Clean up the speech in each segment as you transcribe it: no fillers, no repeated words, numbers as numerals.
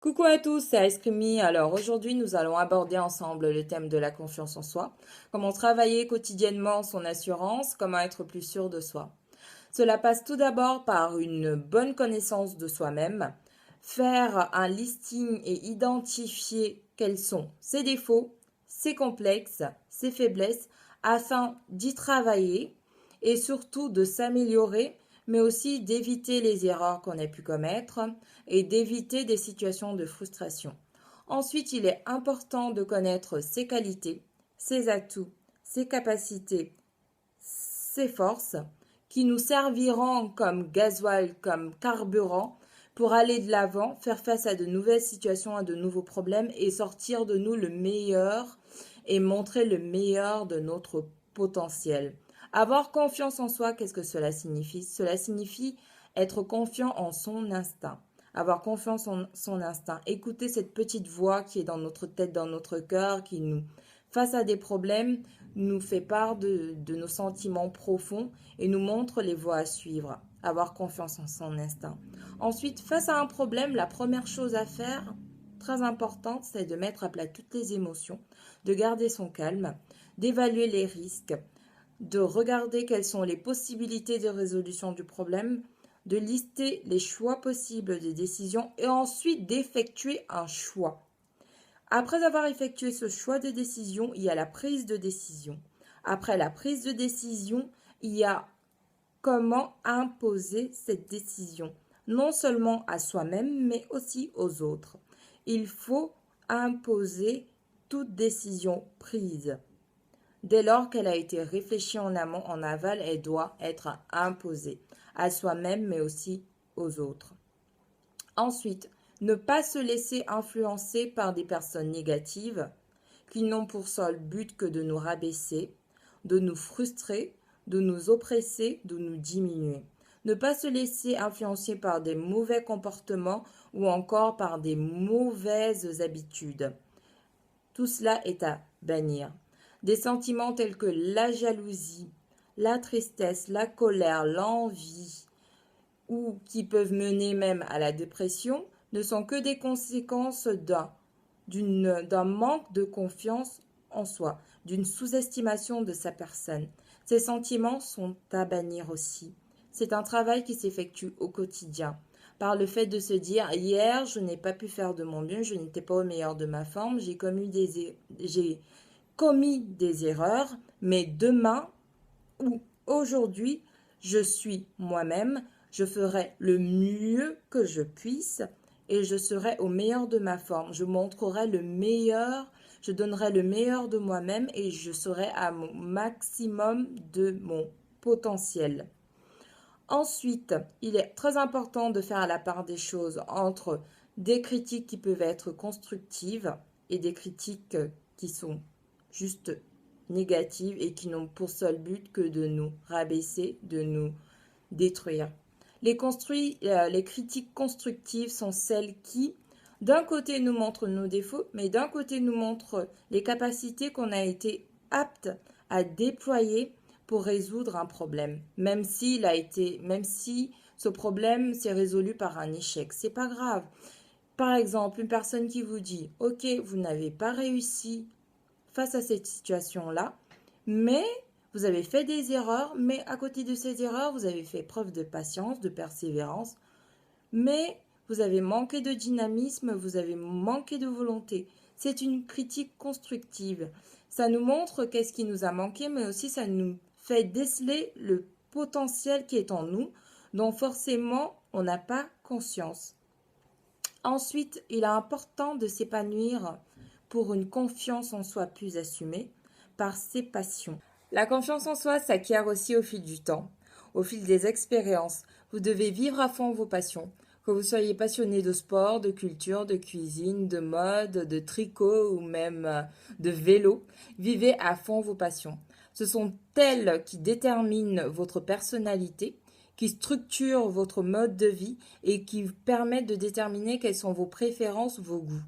Coucou à tous, c'est Ice Creamy. Alors aujourd'hui, nous allons aborder ensemble le thème de la confiance en soi, comment travailler quotidiennement son assurance, comment être plus sûr de soi. Cela passe tout d'abord par une bonne connaissance de soi-même, faire un listing et identifier quels sont ses défauts, ses complexes, ses faiblesses, afin d'y travailler et surtout de s'améliorer, mais aussi d'éviter les erreurs qu'on a pu commettre et d'éviter des situations de frustration. Ensuite, il est important de connaître ses qualités, ses atouts, ses capacités, ses forces, qui nous serviront comme gasoil, comme carburant pour aller de l'avant, faire face à de nouvelles situations, à de nouveaux problèmes et sortir de nous le meilleur et montrer le meilleur de notre potentiel. Avoir confiance en soi, qu'est-ce que cela signifie? Cela signifie être confiant en son instinct. Avoir confiance en son instinct. Écouter cette petite voix qui est dans notre tête, dans notre cœur, qui nous, face à des problèmes, nous fait part de nos sentiments profonds et nous montre les voies à suivre. Avoir confiance en son instinct. Ensuite, face à un problème, la première chose à faire, très importante, c'est de mettre à plat toutes les émotions, de garder son calme, d'évaluer les risques, de regarder quelles sont les possibilités de résolution du problème, de lister les choix possibles de décision et ensuite d'effectuer un choix. Après avoir effectué ce choix de décision, il y a la prise de décision. Après la prise de décision, il y a comment imposer cette décision, non seulement à soi-même, mais aussi aux autres. Il faut imposer toute décision prise. Dès lors qu'elle a été réfléchie en amont, en aval, elle doit être imposée à soi-même, mais aussi aux autres. Ensuite, ne pas se laisser influencer par des personnes négatives qui n'ont pour seul but que de nous rabaisser, de nous frustrer, de nous oppresser, de nous diminuer. Ne pas se laisser influencer par des mauvais comportements ou encore par des mauvaises habitudes. Tout cela est à bannir. Des sentiments tels que la jalousie, la tristesse, la colère, l'envie, ou qui peuvent mener même à la dépression, ne sont que des conséquences d'un manque de confiance en soi, d'une sous-estimation de sa personne. Ces sentiments sont à bannir aussi. C'est un travail qui s'effectue au quotidien, par le fait de se dire hier je n'ai pas pu faire de mon mieux, je n'étais pas au meilleur de ma forme, j'ai commis des erreurs, mais demain ou aujourd'hui, je suis moi-même, je ferai le mieux que je puisse et je serai au meilleur de ma forme. Je montrerai le meilleur, je donnerai le meilleur de moi-même et je serai à mon maximum de mon potentiel. Ensuite, il est très important de faire la part des choses entre des critiques qui peuvent être constructives et des critiques qui sont juste négatives et qui n'ont pour seul but que de nous rabaisser, de nous détruire. Les critiques constructives sont celles qui, d'un côté, nous montrent nos défauts, mais d'un côté, nous montrent les capacités qu'on a été aptes à déployer pour résoudre un problème, même si ce problème s'est résolu par un échec. C'est pas grave. Par exemple, une personne qui vous dit, OK, vous n'avez pas réussi face à cette situation-là, mais vous avez fait des erreurs, mais à côté de ces erreurs, vous avez fait preuve de patience, de persévérance, mais vous avez manqué de dynamisme, vous avez manqué de volonté. C'est une critique constructive. Ça nous montre qu'est-ce qui nous a manqué, mais aussi ça nous fait déceler le potentiel qui est en nous, dont forcément on n'a pas conscience. Ensuite, il est important de s'épanouir pour une confiance en soi plus assumée par ses passions. La confiance en soi s'acquiert aussi au fil du temps, au fil des expériences. Vous devez vivre à fond vos passions. Que vous soyez passionné de sport, de culture, de cuisine, de mode, de tricot ou même de vélo, vivez à fond vos passions. Ce sont elles qui déterminent votre personnalité, qui structurent votre mode de vie et qui permettent de déterminer quelles sont vos préférences, vos goûts.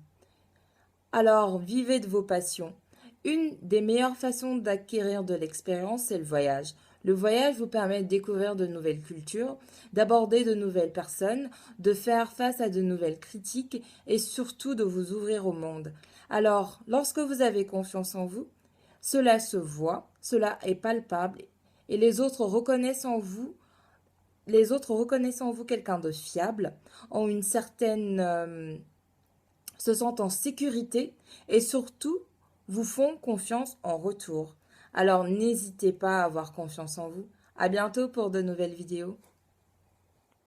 Alors, vivez de vos passions. Une des meilleures façons d'acquérir de l'expérience, c'est le voyage. Le voyage vous permet de découvrir de nouvelles cultures, d'aborder de nouvelles personnes, de faire face à de nouvelles critiques et surtout de vous ouvrir au monde. Alors, lorsque vous avez confiance en vous, cela se voit, cela est palpable et les autres reconnaissent en vous quelqu'un de fiable, ont une certaine se sentent en sécurité et surtout vous font confiance en retour. Alors n'hésitez pas à avoir confiance en vous. À bientôt pour de nouvelles vidéos.